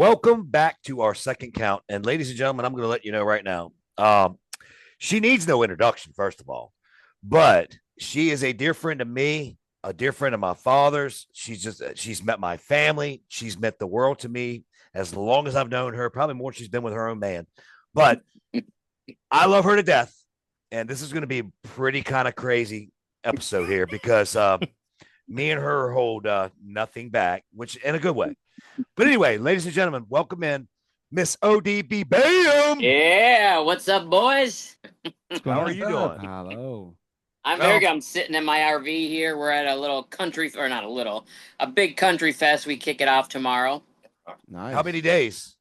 Welcome back to our second count. And ladies and gentlemen, I'm going to let you know right now. She needs no introduction, first of all, but she is a dear friend of me, a dear friend of my father's. She's met my family. She's meant the world to me as long as I've known her, probably more than she's been with her own man. But I love her to death. And this is going to be a pretty kind of crazy episode here because me and her hold nothing back, which in a good way. But anyway, ladies and gentlemen, welcome in Miss ODB Bam. Yeah, what's up, boys? How are you doing? Hello. I'm very good. I'm sitting in my RV here. We're at a little country, or not a little, a big country fest. We kick it off tomorrow. Nice. How many days?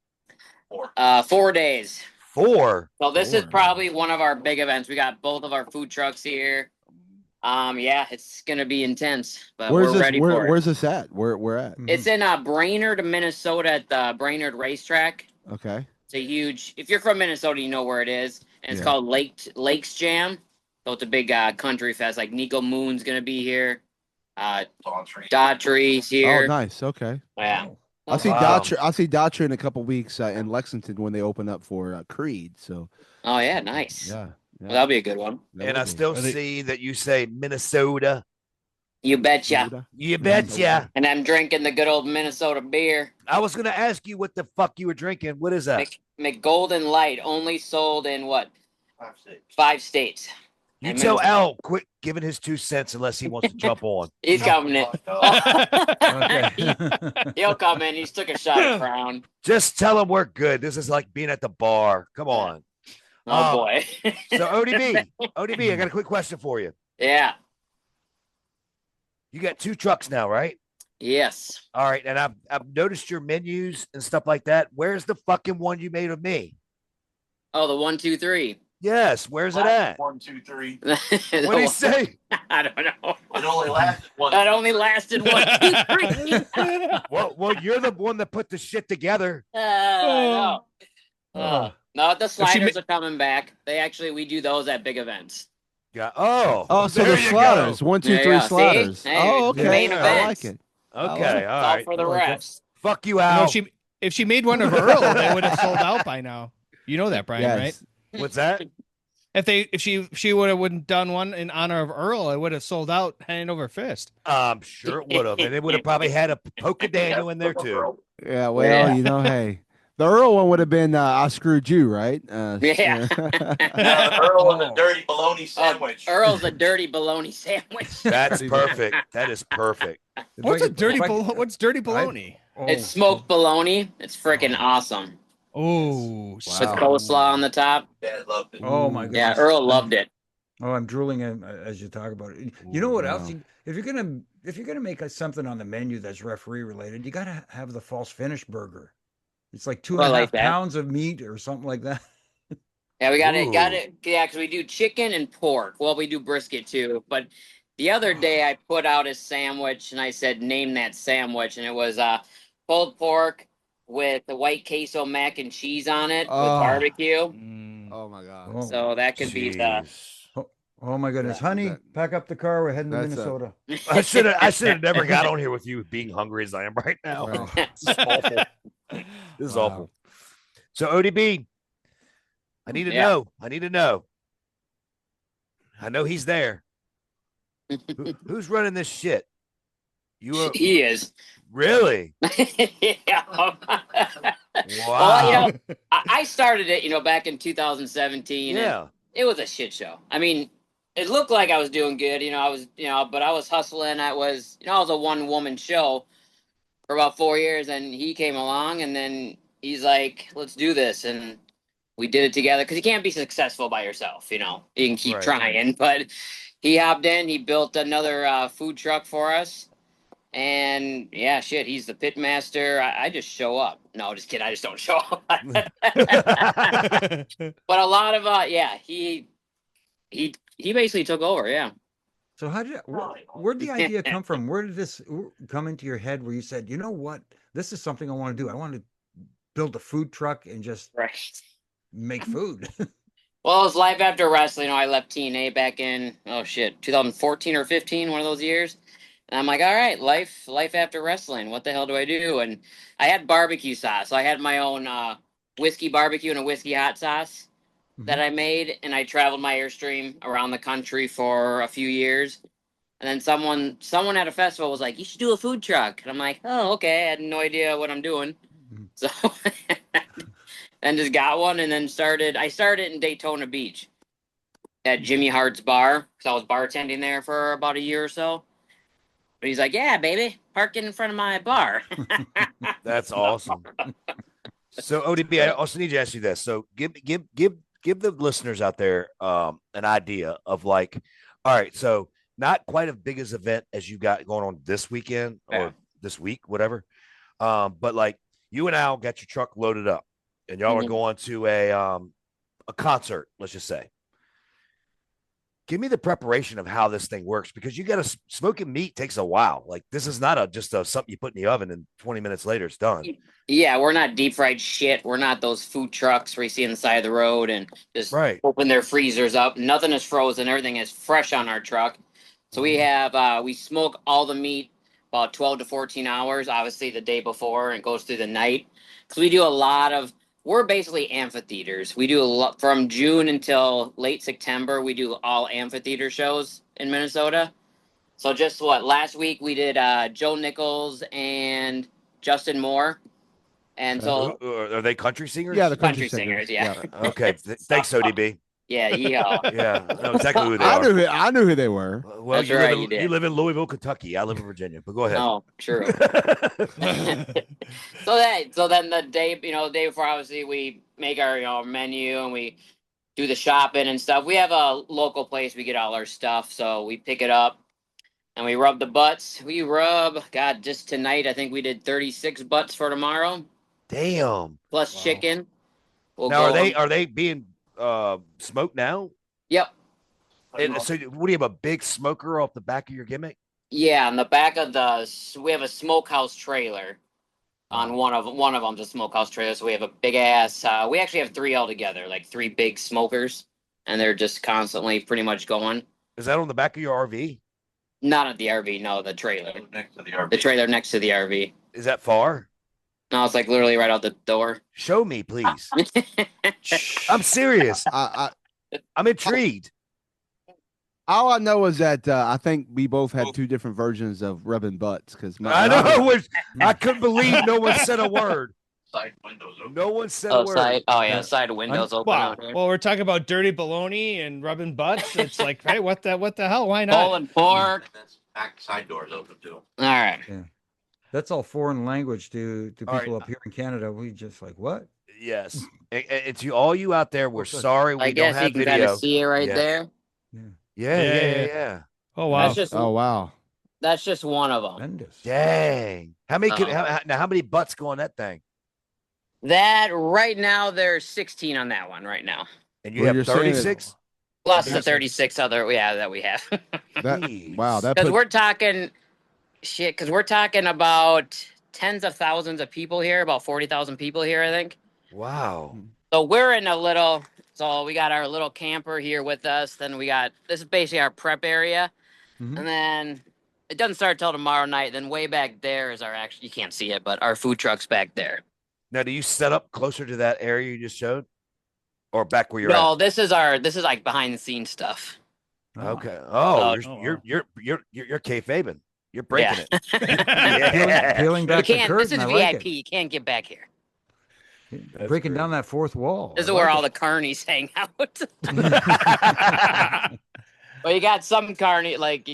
4 days. 4. So this is probably one of our big events. We got both of our food trucks here. Yeah, it's gonna be intense, but we're ready for it. Where's this at? Where at? It's in Brainerd, Minnesota, at the Brainerd Racetrack. Okay. It's a huge. If you're from Minnesota, you know where it is, and it's called Lakes Jam. So it's a big country fest. Like Nico Moon's gonna be here. Daughtry's here. Oh, nice. Okay. Yeah. I'll see Daughtry. I'll see Daughtry in a couple weeks in Lexington when they open up for Creed. So. Oh yeah, nice. Yeah. Well, that'll be a good one. And I still see that you say Minnesota. You betcha. You betcha. And I'm drinking the good old Minnesota beer. I was going to ask you what the fuck you were drinking. What is that? McGolden Light, only sold in what? 5 states. You tell Al, quit giving his 2 cents unless he wants to jump on. He's coming in. He'll come in. He's took a shot at Crown. Just tell him we're good. This is like being at the bar. Come on. Oh, boy. So, ODB, I got a quick question for you. Yeah. You got 2 trucks now, right? Yes. All right. And I've noticed your menus and stuff like that. Where's the fucking one you made of me? Oh, the 1, 2, 3. Yes. Where's it at? 1, 2, 3. What did he say? I don't know. It only lasted 1. That only lasted 1, 2, 3. Well, you're the one that put the shit together. No, the sliders are coming back. We do those at big events. Yeah. Oh, so the sliders. 1, 2, 3 sliders. Hey, oh, okay. main I like it. Okay. All all right. for the rest. Fuck you, Al. If she made one of Earl, they would have sold out by now. You know that, Brian, right? What's that? If she would have done one in honor of Earl, it would have sold out hand over fist. I'm sure it would have, and it would have probably had a Polka Daniel in there too. Yeah, well, hey, the Earl one would have been I screwed you, right? Yeah. Earl and the dirty bologna sandwich. Earl's a dirty bologna sandwich. That's perfect. That is perfect. What's dirty bologna? It's smoked bologna. It's freaking awesome. Oh, with coleslaw on the top. Dad loved it. Oh my god! Yeah, Earl loved it. Oh, I'm drooling as you talk about it. You know what else? If you're gonna make something on the menu that's referee related, you gotta have the false finish burger. It's like 2.5 pounds of meat or something like that. Yeah, we got it. Yeah, because we do chicken and pork. Well, we do brisket too. But the other day I put out a sandwich and I said, name that sandwich. And it was pulled pork with the white queso mac and cheese on it with barbecue. Oh my god. So that could be the... Oh my goodness. Honey, pack up the car. We're heading to Minnesota. I should have never got on here with you being hungry as I am right now. This is awful. This is awful. So ODB, I need to know. I know he's there. Who's running this shit? He is. Really? Yeah. Wow. Well, I started it, back in 2017. Yeah. It was a shit show. I mean, it looked like I was doing good. But I was hustling. I was a one-woman show for about 4 years, and he came along, and then he's like, let's do this. And we did it together because you can't be successful by yourself. You can keep trying, but he hopped in, he built another food truck for us. And yeah, shit, he's the pit master. I just show up. No, just kidding. I just don't show up. But a lot of, he basically took over. Yeah. So where'd the idea come from? Where did this come into your head where you said, you know what, this is something I want to do. I want to build a food truck and just make food. Well, it was life after wrestling. I left TNA back in, 2014 or 15, one of those years. And I'm like, all right, life after wrestling. What the hell do I do? And I had barbecue sauce. So I had my own whiskey barbecue and a whiskey hot sauce that I made, and I traveled my Airstream around the country for a few years. And then someone at a festival was like, "You should do a food truck." And I'm like, "Oh, okay." I had no idea what I'm doing, so then just got one, and then started. I started in Daytona Beach at Jimmy Hart's bar because I was bartending there for about a year or so. But he's like, "Yeah, baby, park in front of my bar." That's awesome. So ODB, I also need to ask you this. So give the listeners out there an idea of like, all right, so not quite as big as event as you got going on this weekend or this week, whatever. But like you and Al got your truck loaded up and y'all are going to a concert, let's just say. Give me the preparation of how this thing works because you got to smoking meat takes a while. Like this is not just something you put in the oven and 20 minutes later it's done. Yeah, we're not deep fried shit. We're not those food trucks where you see on the side of the road and just open their freezers up. Nothing is frozen. Everything is fresh on our truck. So we have we smoke all the meat about 12 to 14 hours, obviously the day before, and it goes through the night. Because we do a lot of we're basically amphitheaters. We do a lot from June until late September. We do all amphitheater shows in Minnesota. So just last week we did Joe Nichols and Justin Moore. And so are they country singers? Yeah, the country singers. Yeah. Okay. Thanks, ODB. Yeah, yeehaw. Yeah, I know exactly who they are. I knew who they were. Well, That's you, right, you live in Louisville, Kentucky. I live in Virginia, but go ahead. Oh, true. So then the day, day before, obviously we make our menu and we do the shopping and stuff. We have a local place we get all our stuff, so we pick it up and we rub the butts. We rub, God, just tonight I think we did 36 butts for tomorrow. Damn. Plus chicken. Now are they being smoked now? Yep. And so what do you have, a big smoker off the back of your gimmick? Yeah, on the back of we have a smokehouse trailer. On one of them's a smokehouse trailer, so we have a big ass. We actually have 3 altogether, like 3 big smokers, and they're just constantly pretty much going. Is that on the back of your RV? Not at the RV, no, the trailer. Next to the RV. The trailer next to the RV. Is that far? No, it's like literally right out the door. Show me, please. I'm serious. I'm intrigued. All I know is that I think we both had 2 different versions of rubbing butts because I know. I couldn't believe no one said a word. Side windows open. No one said a word. Side windows open out here. Well, we're talking about dirty bologna and rubbing butts. It's like, hey, what the hell? Why not? Pulled pork. And that's back side doors open too. All right. Yeah. That's all foreign language to people up here in Canada. We just like, what? Yes. And to all you out there, we're sorry we I don't guess have you can video. kind of see it right there. Yeah. Oh wow. That's just one of them. Tremendous. Dang. How many how many butts go on that thing? That right now there's 16 on that one right now. And you have 36? Plus the 36 other that we have. Because we're talking about tens of thousands of people here, about 40,000 people here, I think. Wow. So so we got our little camper here with us. Then this is basically our prep area. And then it doesn't start till tomorrow night. Then way back there is you can't see it, but our food truck's back there. Now, do you set up closer to that area you just showed? Or back where you're at? No, this is like behind the scenes stuff. Okay. You're kayfabing. You're breaking it. Peeling back the curtain. This is VIP. You can't get back here. Breaking down that 4th wall. This is where all the carnies hang out. Well, you got some carny, let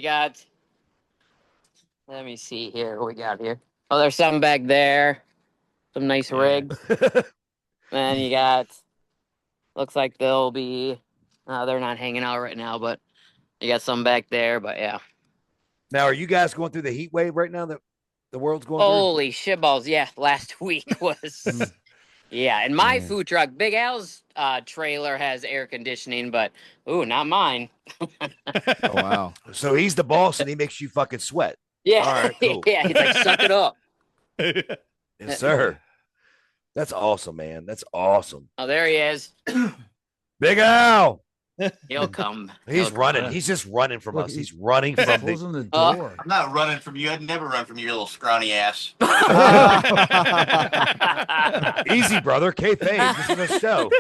me see here. What we got here? Oh, there's some back there. Some nice rigs. And you got, looks like they'll be, they're not hanging out right now, but you got some back there, but yeah. Now, are you guys going through the heat wave right now that the world's going through? Holy shitballs. Yeah, last week was... Yeah, and my food truck, Big Al's trailer has air conditioning, but not mine. Oh wow! So he's the boss, and he makes you fucking sweat. Yeah, all right, cool. Yeah, he's like, suck it up. Yes, sir. That's awesome, man. That's awesome. Oh, there he is. Big Al. He'll come. He's He'll running. come. He's just running from Look, us. He's running from the. closing the Uh, door. I'm not running from you. I'd never run from you, little scrawny ass. Easy, brother. Kayfabe. This is a show.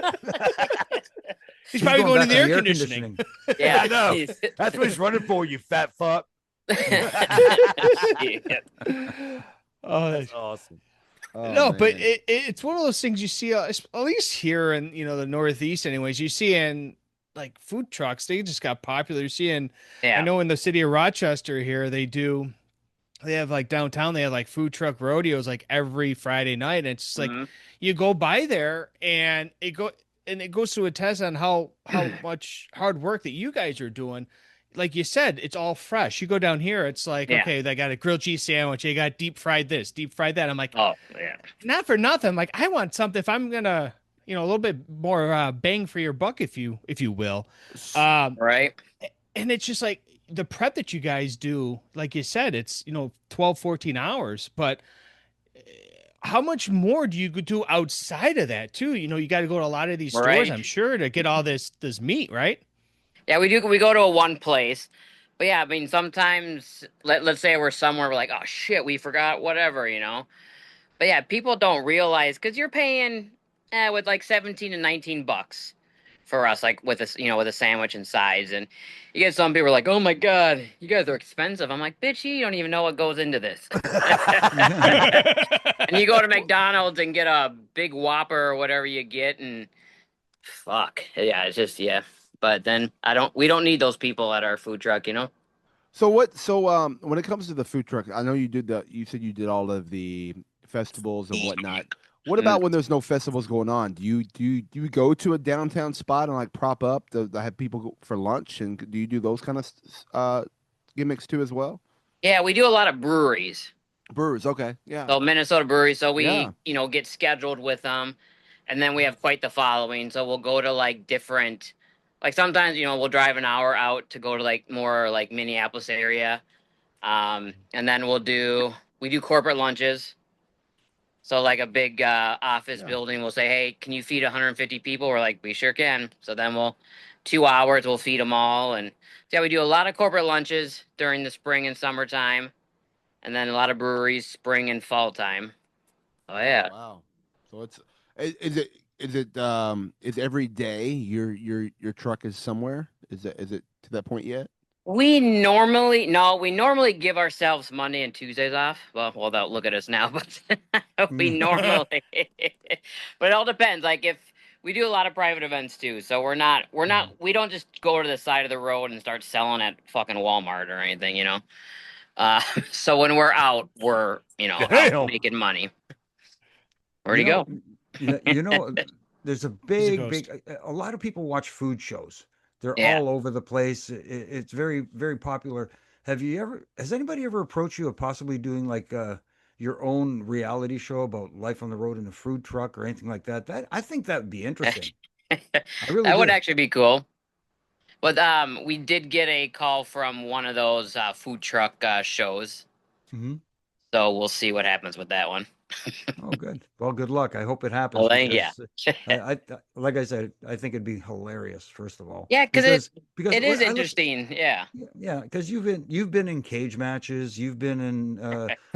He's probably going in back the to air conditioning. Yeah, I know. That's what he's running for, you fat fuck. Oh, That's awesome. Oh, no, but man. it's one of those things you see, at least here in the Northeast, anyways. You see in like food trucks, they just got popular. You see in, I know in the city of Rochester here, they have like downtown, they have like food truck rodeos like every Friday night. And it's just like you go by there and it goes to a test on how much hard work that you guys are doing. Like you said, it's all fresh. You go down here, it's like, okay, they got a grilled cheese sandwich, they got deep fried this, deep fried that. I'm like, oh yeah, not for nothing. Like I want something, if I'm gonna, a little bit more bang for your buck, if you will. right. And it's just like the prep that you guys do, like you said, it's 12, 14 hours, but how much more do you do outside of that too? You got to go to a lot of these stores, Right. I'm sure, to get all this meat, right? Yeah, we do. We go to a one place, but yeah, I mean, sometimes let's say we're somewhere, we're like, oh shit, we forgot whatever, But yeah, people don't realize because you're paying with like 17 and 19 bucks for us, like with with a sandwich and sides, and you get some people are like, oh my god, you guys are expensive. I'm like, bitch, you don't even know what goes into this. And you go to McDonald's and get a big Whopper or whatever you get, and fuck, yeah, it's just But then we don't need those people at our food truck, So when it comes to the food truck, I know you said you did all of the festivals and whatnot. What about when there's no festivals going on? Do you go to a downtown spot and like prop up to have people go for lunch, and do you do those kind of gimmicks too as well? Yeah, we do a lot of breweries. Brewers, okay, yeah. So Minnesota breweries, so we Yeah. get scheduled with them, and then we have quite the following. So we'll go to like different, like sometimes we'll drive an hour out to go to like more like Minneapolis area, and then we do corporate lunches. So like a big office building, we'll say, hey, can you feed 150 people? We're like, we sure can. So then 2 hours, we'll feed them all, and so yeah, we do a lot of corporate lunches during the spring and summertime. And then a lot of breweries spring and fall time. Oh yeah. Wow. So is every day your truck is somewhere? Is it to that point yet? We normally give ourselves Monday and Tuesdays off. Well, they'll look at us now, but we normally. But it all depends. Like if we do a lot of private events too, so we don't just go to the side of the road and start selling at fucking Walmart or anything, So when we're out, we're out making money. Where'd he go? There's a a lot of people watch food shows. They're all over the place. It's very, very popular. Has anybody ever approached you of possibly doing like your own reality show about life on the road in a food truck or anything like that? I think that would be interesting. That would actually be cool. But we did get a call from one of those food truck shows. Mm-hmm. So we'll see what happens with that one. Oh, good. Well, good luck. I hope it happens. Well, I like I said, I think it'd be hilarious. First of all, because it is interesting. Yeah, because you've been in cage matches, you've been in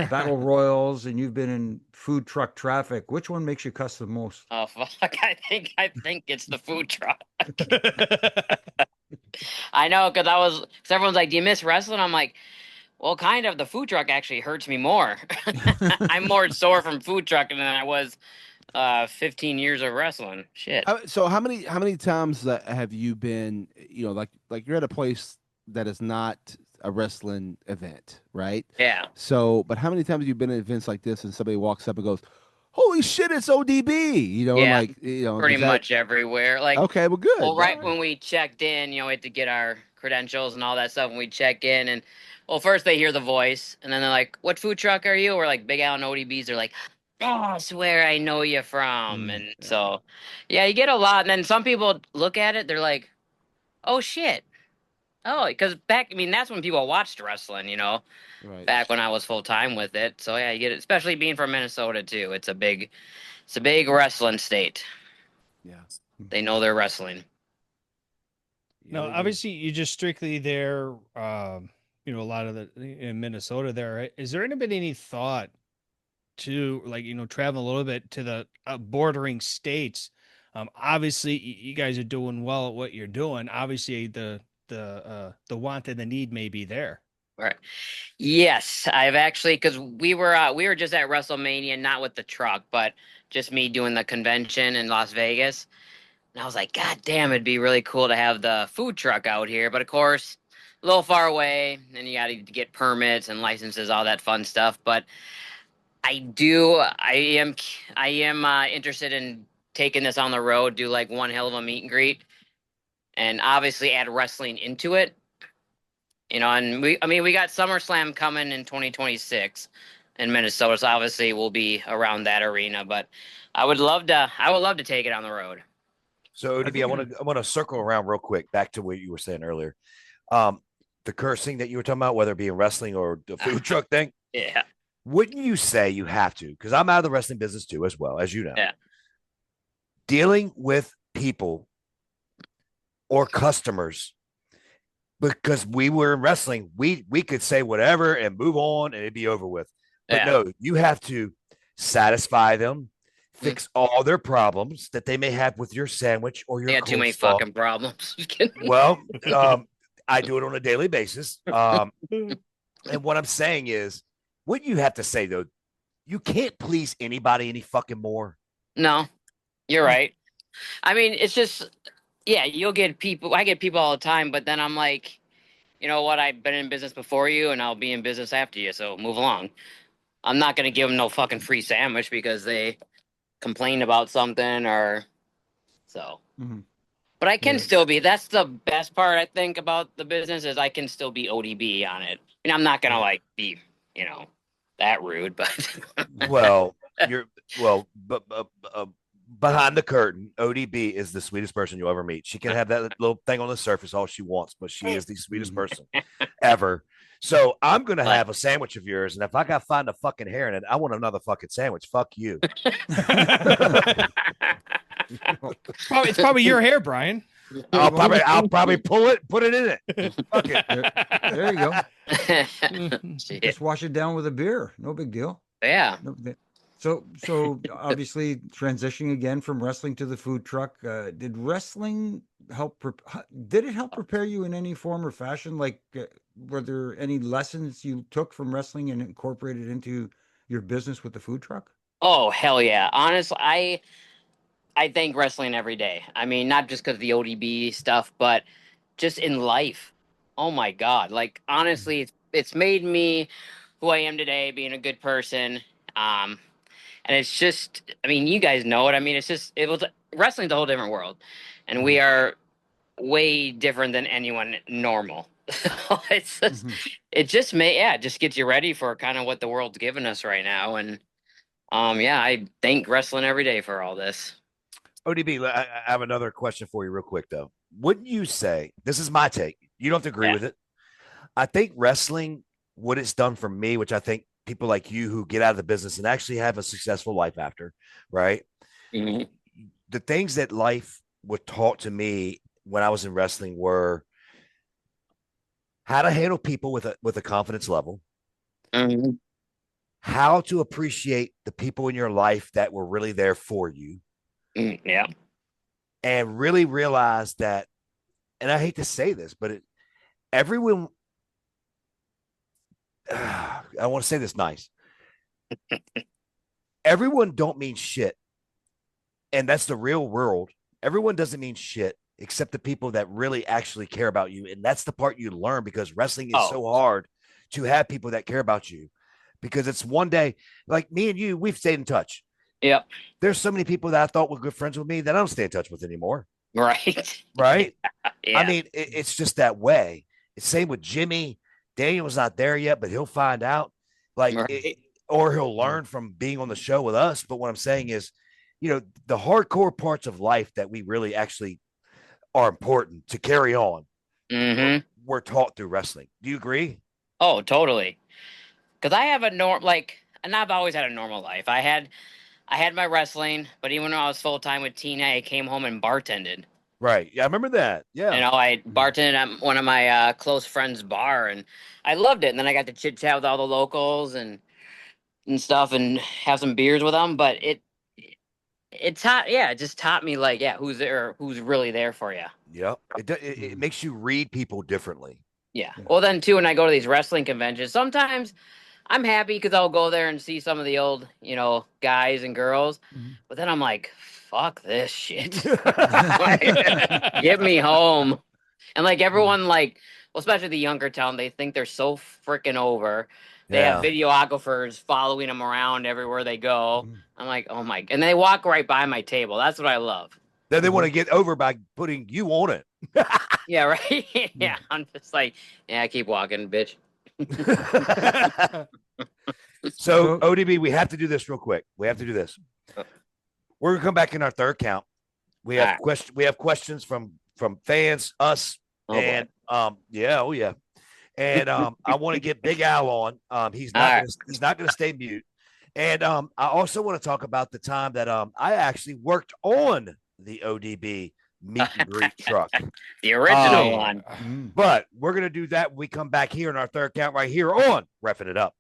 battle royals, and you've been in food truck traffic. Which one makes you cuss the most? Oh fuck! I think it's the food truck. I know because everyone's like, "Do you miss wrestling?" I'm like, well, kind of. The food truck actually hurts me more. I'm more sore from food trucking than I was 15 years of wrestling. Shit. So how many times have you been, like you're at a place that is not a wrestling event, right? Yeah. So, but how many times have you been at events like this and somebody walks up and goes, "Holy shit, it's ODB," pretty much everywhere. Like, okay, well, good. Well, right when we checked in, we had to get our credentials and all that stuff, and we check in, and first they hear the voice, and then they're like, "What food truck are you?" We're like, "Big Al and ODBs." They're like, "That's where I know you from," so, yeah, you get a lot, and then some people look at it, they're like, "Oh shit." Oh, because that's when people watched wrestling, Right. back when I was full time with it. So yeah, you get it, especially being from Minnesota too. It's a big wrestling state. Yeah. They know their wrestling. No, obviously you just strictly there. You know, a lot of the in Minnesota there. Right? Is there been any thought to like travel a little bit to the bordering states? Obviously, you guys are doing well at what you're doing. Obviously, the want and the need may be there. Right. Yes, I've actually because we were just at WrestleMania, not with the truck, but just me doing the convention in Las Vegas. And I was like, God damn, it'd be really cool to have the food truck out here. But of course, a little far away, and you got to get permits and licenses, all that fun stuff. But I am interested in taking this on the road, do like one hell of a meet and greet, and obviously add wrestling into it. And we got SummerSlam coming in 2026 in Minnesota, so obviously we'll be around that arena. But I would love to take it on the road. So ODB, I want to circle around real quick back to what you were saying earlier. The cursing that you were talking about, whether it be in wrestling or the food truck thing. Yeah. Wouldn't you say you have to? Because I'm out of the wrestling business too, as well, as you know. Yeah. Dealing with people or customers, because we were in wrestling, we could say whatever and move on and it'd be over with. But no, you have to satisfy them, fix all their problems that they may have with your sandwich or your. They got too many fucking problems. Well, I do it on a daily basis. And what I'm saying is, what you have to say though, you can't please anybody any fucking more. No, you're right. I mean, it's just, yeah, you'll get people. I get people all the time, but then I'm like, you know what? I've been in business before you, and I'll be in business after you. So move along. I'm not gonna give them no fucking free sandwich because they complained about something or so. Mm-hmm. But I can still be. That's the best part I think about the business is I can still be ODB on it. I mean, I'm not gonna like be, that rude, but well, behind the curtain, ODB is the sweetest person you'll ever meet. She can have that little thing on the surface all she wants, but she is the sweetest person ever. So I'm gonna have a sandwich of yours, and if I got to find a fucking hair in it, I want another fucking sandwich. Fuck you. It's probably your hair, Brian. I'll probably pull it, put it in it. Fuck it. There you go. Just wash it down with a beer. No big deal. Yeah. So obviously transitioning again from wrestling to the food truck. Did wrestling help? Did it help prepare you in any form or fashion? Like, were there any lessons you took from wrestling and incorporated into your business with the food truck? Oh hell yeah! Honestly, I thank wrestling every day. I mean, not just because of the ODB stuff, but just in life. Oh my God. Like, honestly, it's made me who I am today, being a good person. And it's just, I mean, you guys know it. I mean, wrestling's a whole different world. And we are way different than anyone normal. It's just, it just gets you ready for kind of what the world's giving us right now. And, I thank wrestling every day for all this. ODB, I have another question for you real quick, though. Wouldn't you say, this is my take, you don't have to agree with it. I think wrestling, what it's done for me, which I think people like you who get out of the business and actually have a successful life after, right? Mm-hmm. The things that life was taught to me when I was in wrestling were how to handle people with a confidence level, how to appreciate the people in your life that were really there for you. Yeah. And really realize that, and I hate to say this, but everyone, I want to say this nice. Everyone don't mean shit. And that's the real world. Everyone doesn't mean shit except the people that really actually care about you. And that's the part you learn because wrestling is so hard to have people that care about you because it's one day, like me and you, we've stayed in touch. Yep. There's so many people that I thought were good friends with me that I don't stay in touch with anymore. Right. Right. Yeah. I mean, it's just that way. It's same with Jimmy. Daniel's not there yet, but he'll find out. Or he'll learn from being on the show with us. But what I'm saying is, the hardcore parts of life that we really actually are important to carry on. Mm-hmm. We're taught through wrestling. Do you agree? Oh, totally. Because I have and I've always had a normal life. I had my wrestling, but even when I was full time with Tina, I came home and bartended. Right. Yeah, I remember that. Yeah. You know, I bartended at one of my close friends' bar, and I loved it. And then I got to chit chat with all the locals and stuff, and have some beers with them. But it taught, yeah, it just taught me like, yeah, who's there, who's really there for you. Yep. It makes you read people differently. Yeah. Well, then too, when I go to these wrestling conventions, sometimes I'm happy because I'll go there and see some of the old, you know, guys and girls. But then I'm like, fuck this shit. Like, get me home. And like everyone, like, well, especially the younger town, they think they're so freaking over. They have videographers following them around everywhere they go. I'm like, oh my, and they walk right by my table. That's what I love. Then they want to get over by putting you on it. Yeah, right. Yeah, I'm just like, yeah, keep walking, bitch. So ODB, we have to do this real quick. We have to do this. We're gonna come back in our third count. We have questions from fans, us, and yeah. And I want to get Big Al on. He's not gonna stay mute. And I also want to talk about the time that I actually worked on the ODB meet and greet truck. The original one. But we're going to do that when we come back here in our third count right here on Reffing It Up.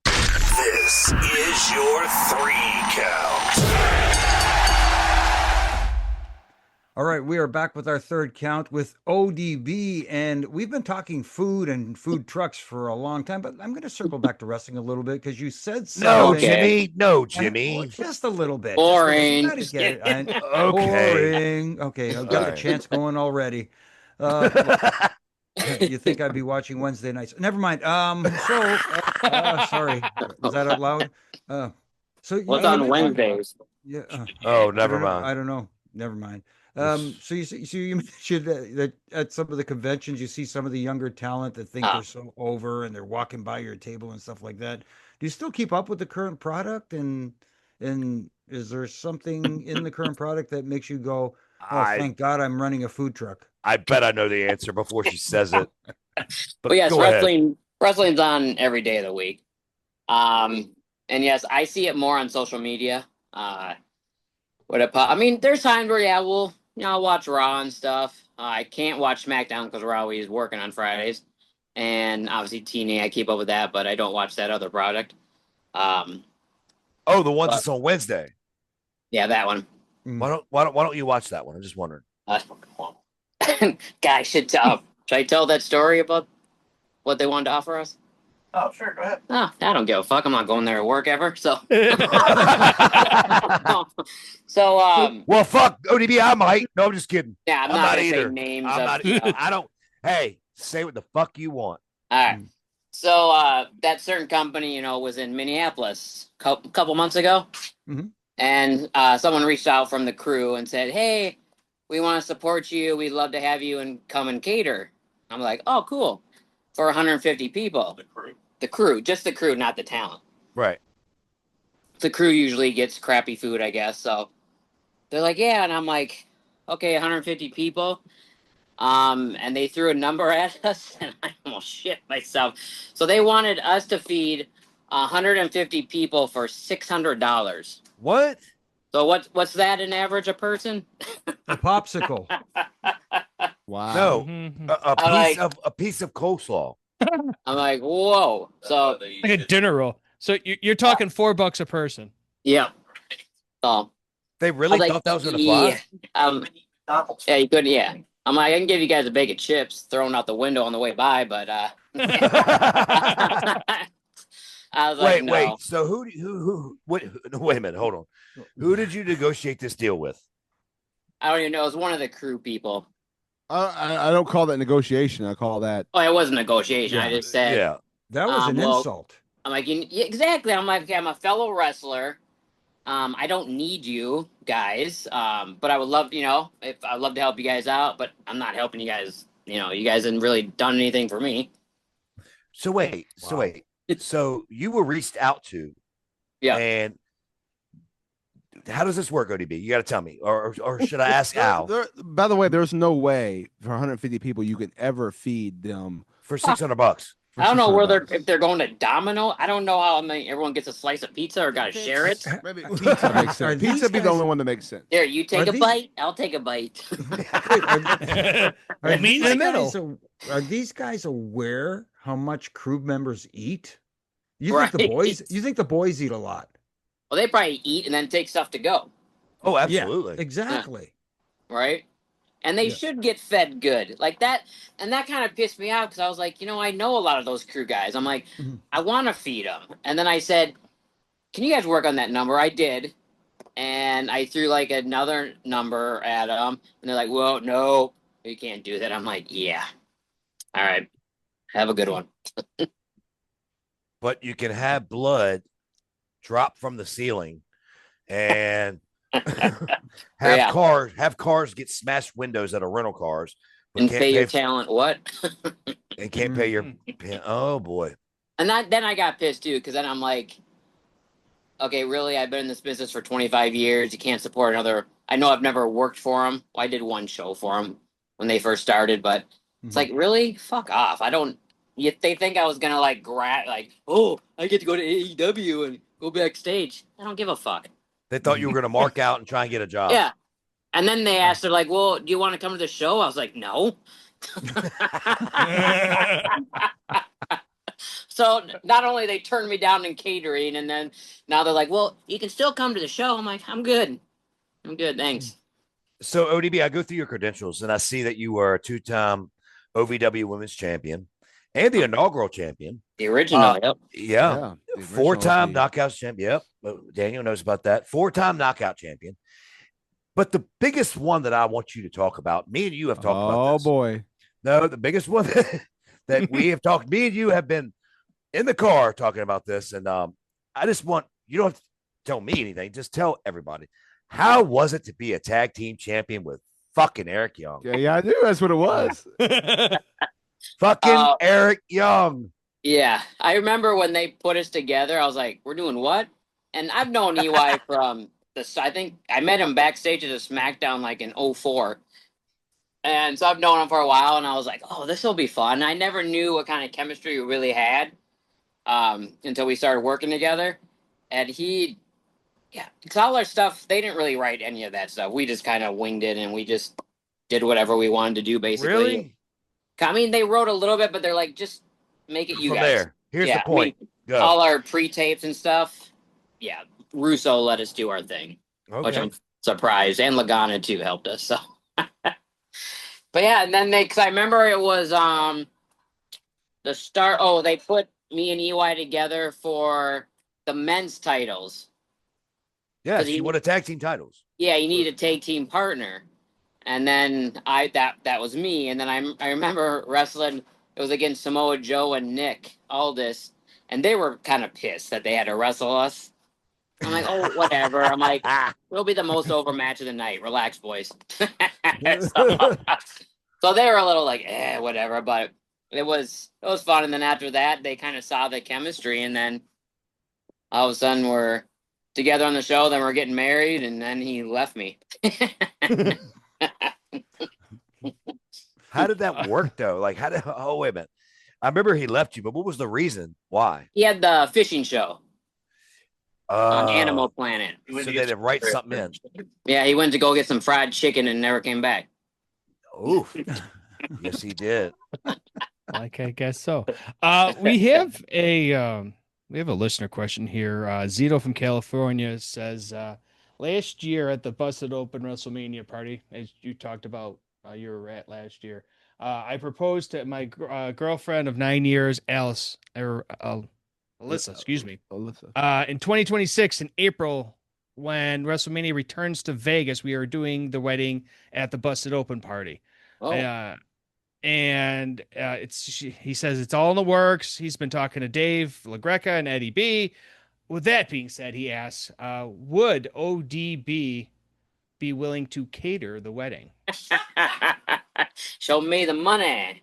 This is your 3 count. All right, we are back with our third count with ODB, and we've been talking food and food trucks for a long time, but I'm going to circle back to wrestling a little bit because you said something. No, Jimmy. Just a little bit. Boring. Okay. Boring. Okay, I've got the chance going already. You think I'd be watching Wednesday nights? Never mind. Sorry, was that out loud? So what's on Wednesdays? Yeah. Never mind. I don't know. Never mind. So you mentioned that at some of the conventions, you see some of the younger talent that think they're so over and they're walking by your table and stuff like that. Do you still keep up with the current product? And is there something in the current product that makes you go, oh, thank God I'm running a food truck? I bet I know the answer before she says it. But yes, wrestling's on every day of the week. And yes, I see it more on social media. I mean, there's times where, I'll watch Raw and stuff. I can't watch SmackDown because we're always working on Fridays. And obviously TNA, I keep up with that, but I don't watch that other product. The ones that's on Wednesday. Yeah, that one. Why don't you watch that one? I'm just wondering. Guy, should I tell that story about what they wanted to offer us? Oh, sure, go ahead. Oh, I don't give a fuck. I'm not going there to work ever. So, well, fuck ODB. I might. No, I'm just kidding. Yeah, I'm not gonna say names. I don't. Hey, say what the fuck you want. All right. So that certain company, was in Minneapolis a couple months ago, and someone reached out from the crew and said, "Hey, we want to support you. We'd love to have you and come and cater." I'm like, "Oh, cool." For 150 people. The crew, just the crew, not the talent. Right. The crew usually gets crappy food, I guess. So they're like, yeah. And I'm like, okay, 150 people. And they threw a number at us and I almost shit myself. So they wanted us to feed 150 people for $600. What? So what's that in average a person? A popsicle. Wow. No, a piece of coleslaw. I'm like, whoa. So like a dinner roll. So you're talking $4 a person. Yeah. So they really thought that was going to fly? Yeah, you could. Yeah. I'm like, I can give you guys a bag of chips thrown out the window on the way by, but I was like, no. Wait. So wait a minute. Hold on. Who did you negotiate this deal with? I don't even know. It was one of the crew people. I don't call that negotiation. I call that. Oh, it wasn't negotiation. I just said. Yeah. That was an insult. I'm like, exactly. I'm like, okay, I'm a fellow wrestler. I don't need you guys. But I would love, if I'd love to help you guys out, but I'm not helping you guys. You guys haven't really done anything for me. So wait. So you were reached out to. Yeah. And how does this work, ODB? You got to tell me, or should I ask Al? By the way, there's no way for 150 people you can ever feed them for $600. I don't know where if they're going to Domino. I don't know how everyone gets a slice of pizza or got to share it. Maybe pizza makes sense. Pizza be the only one that makes sense. Here, you take a bite. I'll take a bite. Meet in the middle. Are these guys aware how much crew members eat? You think the boys eat a lot? Well, they probably eat and then take stuff to go. Oh, absolutely. Yeah, exactly. Yeah. Right? And they should get fed good like that. And that kind of pissed me out because I was like, I know a lot of those crew guys. I'm like, I want to feed them. And then I said, can you guys work on that number? I did. And I threw like another number at them. And they're like, well, no, you can't do that. I'm like, yeah. All right. Have a good one. But you can have blood drop from the ceiling and have cars get smashed windows out of rental cars, but and can't pay your talent what? And can't pay your oh boy. And then I got pissed too, because then I'm like, okay, really, I've been in this business for 25 years. You can't support another. I know I've never worked for them. Well, I did one show for them when they first started, but it's like, really, fuck off. I don't. They think I was gonna oh, I get to go to AEW and go backstage. I don't give a fuck. They thought you were gonna mark out and try and get a job. Yeah. And then they asked, they're like, well, do you want to come to the show? I was like, no. So not only they turned me down in catering, and then now they're like, well, you can still come to the show. I'm like, I'm good. Thanks. So ODB, I go through your credentials and I see that you were a 2-time OVW Women's Champion and the inaugural champion. The original, yep. Yeah. 4-time knockouts champion. Yep. Daniel knows about that. 4-time knockout champion. But the biggest one that I want you to talk about, me and you have talked about this. Oh, boy. No, the biggest one that we have talked, me and you have been in the car talking about this. And I just want, you don't have to tell me anything. Just tell everybody. How was it to be a tag team champion with fucking Eric Young? Yeah, I knew that's what it was. Fucking Eric Young. Yeah. I remember when they put us together, I was like, we're doing what? And I've known EY from I think I met him backstage at a SmackDown like in 2004. And so I've known him for a while, and I was like, oh, this will be fun. I never knew what kind of chemistry we really had until we started working together. And because all our stuff, they didn't really write any of that stuff. We just kind of winged it, and we just did whatever we wanted to do, basically. Really? I mean, they wrote a little bit, but they're like, just make it you From guys. There. Here's the point. Go. All our pre-tapes and stuff, Russo let us do our thing, which I'm surprised. And Lagana, too, helped us. So, but yeah, and then because I remember it was the start. Oh, they put me and EY together for the men's titles. Yeah, he won a tag team titles. Yeah, you need a tag team partner, and then that was me. And then I remember wrestling. It was against Samoa Joe and Nick Aldis, and they were kind of pissed that they had to wrestle us. I'm like, oh, whatever. I'm like, it'll be the most over match of the night. Relax, boys. So they were a little like, whatever. But it was fun. And then after that, they kind of saw the chemistry. And then all of a sudden, we're together on the show. Then we're getting married. And then he left me. How did that work, though? Like, oh, wait a minute. I remember he left you, but what was the reason? Why? He had the fishing show. On Animal Planet. So they had to write something in. Yeah, he went to go get some fried chicken and never came back. Oof. Yes, he did. I guess so. We have a listener question here. Zito from California says, last year at the Busted Open WrestleMania party, as you talked about, you were at last year, I proposed to my girlfriend of 9 years, Alyssa, excuse me. Alyssa. In 2026, in April, when WrestleMania returns to Vegas, we are doing the wedding at the Busted Open party. Oh. And he says it's all in the works. He's been talking to Dave LaGreca and Eddie B. With that being said, he asks, would ODB be willing to cater the wedding? Show me the money.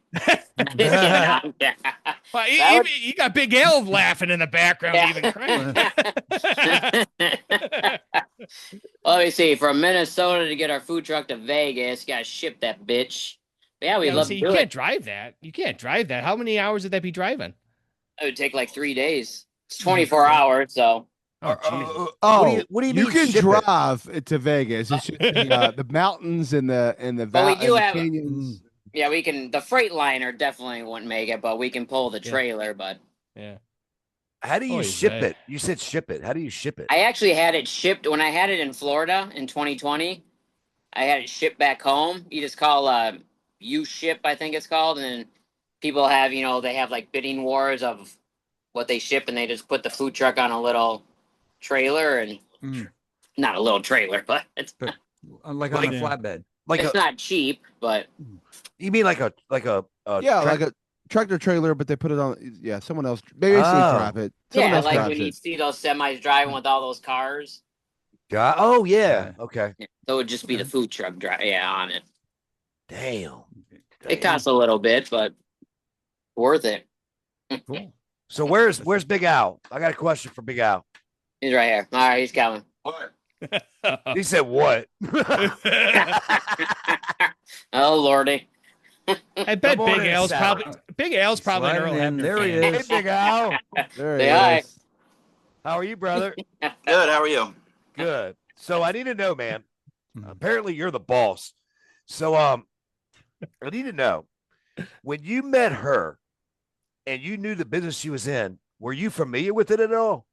Well, you got Big L laughing in the background, even crying. Well, let me see. From Minnesota to get our food truck to Vegas, got to ship that bitch. Yeah, we love to do You can't drive that. You can't drive that. How many hours would that be driving? It would take like 3 days. It's 24 hours, so. What do you mean? You can ship drive to Vegas. It's just the mountains and the But we do have canyons. Yeah, we can. The Freightliner definitely wouldn't make it, but we can pull the trailer. But yeah, how do you ship it? You said ship it. How do you ship it? I actually had it shipped when I had it in Florida in 2020. I had it shipped back home. You just call U-Ship, I think it's called, and then people have, they have like bidding wars of what they ship, and they just put the food truck on a little trailer, and not a little trailer, but it's like on a flatbed. Like it's not cheap, but you mean like a like a tractor trailer, but they put it on. Yeah, someone else basically drive it. Someone else like when you see those semis driving with all those cars. Oh yeah, okay. Yeah, so it would just be the food truck on it. Damn. It costs a little bit, but worth it. Cool. So where's Big Al? I got a question for Big Al. He's right here. All right, he's coming. What? He said what? Oh lordy. I bet Big Al's probably an Earl Hebner There he fan. is. Hey, Big Al. There Say he hi. is. How are you, brother? Good. How are you? Good. So I need to know, man. Apparently you're the boss. So I need to know, when you met her and you knew the business she was in, were you familiar with it at all?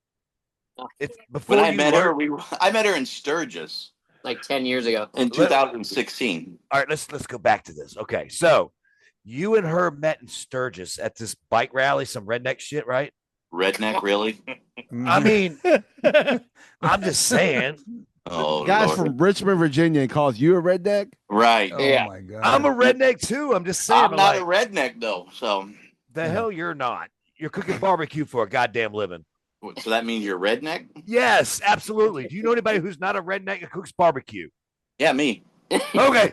It's before When I met her, I met her in Sturgis like 10 years ago in 2016. All right, let's go back to this. Okay, so you and her met in Sturgis at this bike rally, some redneck shit, right? Redneck, really? I mean, I'm just saying. Oh, guys Lord. from Richmond, Virginia, calls you a redneck. Right? Oh my God. I'm a redneck too. I'm just saying. I'm not a redneck though. So the hell you're not. You're cooking barbecue for a goddamn living. So that means you're a redneck? Yes, absolutely. Do you know anybody who's not a redneck that cooks barbecue? Yeah, me. Okay.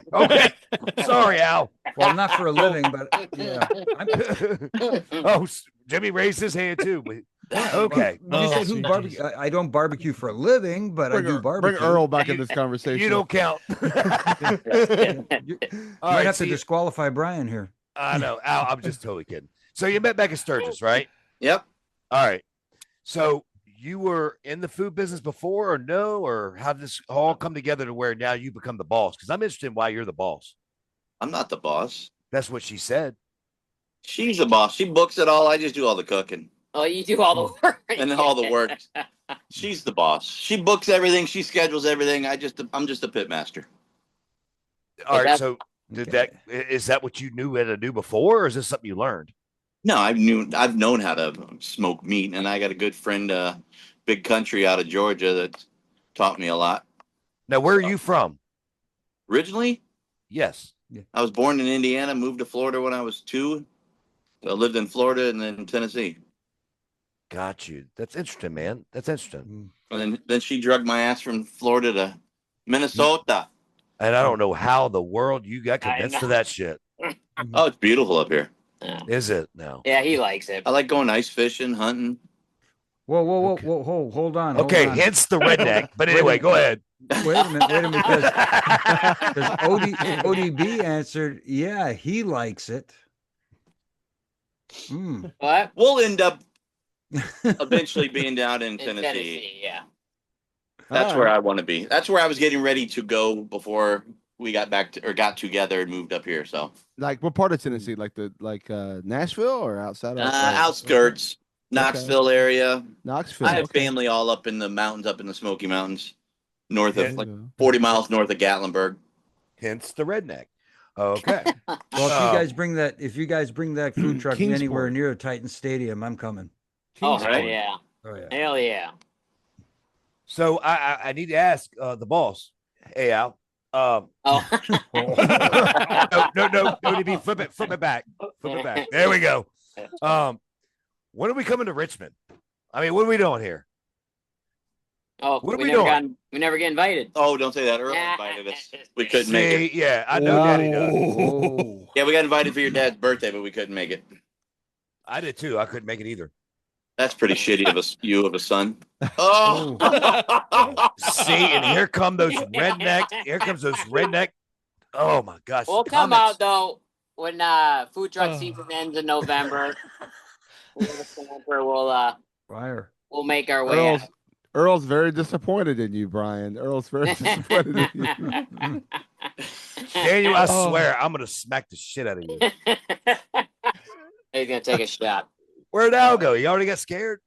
Sorry, Al. Well, not for a living, but yeah. Jimmy raised his hand too. Okay. You said who barbecue? I don't barbecue for a living, but I do barbecue. Bring Earl back in this conversation. You don't count. You might have to disqualify Brian here. I know. Al, I'm just totally kidding. So you met back in Sturgis, right? Yep. All right. So you were in the food business before or no? Or how did this all come together to where now you become the boss? Because I'm interested in why you're the boss. I'm not the boss. That's what she said. She's the boss. She books it all. I just do all the cooking. Oh, you do all the work. And all the work. She's the boss. She books everything. She schedules everything. I'm just a pit master. All right. So is that what you knew how to do before, or is this something you learned? No, I've known how to smoke meat, and I got a good friend, Big Country out of Georgia, that taught me a lot. Now, where are you from? Originally? Yes. I was born in Indiana, moved to Florida when I was 2. I lived in Florida and then Tennessee. Got you. That's interesting, man. That's interesting. And then she drugged my ass from Florida to Minnesota. And I don't know how the world you got convinced of that shit. Oh, it's beautiful up here. Yeah. Is it now? Yeah, he likes it. I like going ice fishing, hunting. Whoa, hold on. Okay, hence the redneck. But anyway, go ahead. Wait a minute, because ODB answered, yeah, he likes it. What? We'll end up eventually being down in Tennessee. Yeah. That's where I want to be. That's where I was getting ready to go before we got got together and moved up here. So, like, what part of Tennessee? Like Nashville or outside of outskirts, Knoxville area. Knoxville. I have family all up in the mountains, up in the Smoky Mountains, north of 40 miles north of Gatlinburg. Hence the redneck. Okay. Well, if you guys bring that food truck anywhere near Titan Stadium, I'm coming. Oh, yeah. Oh yeah. Hell yeah. So I need to ask the boss. Hey, Al. No, ODB, flip it back. There we go. When are we coming to Richmond? I mean, what are we doing here? Oh, what are we doing? We never get invited. Oh, don't say that. Earl invited us. We couldn't make it. Yeah, I know Daddy does. Yeah, we got invited for your dad's birthday, but we couldn't make it. I did too. I couldn't make it either. That's pretty shitty of a son. Oh, see, and here comes those redneck. Oh my gosh. We'll come out though when food truck season ends in November. Fire. We'll make our way out. Earl's very disappointed in you, Brian. Earl's very disappointed in you. Daniel, I swear, I'm gonna smack the shit out of you. He's gonna take a shot. Where'd Al go? You already got scared?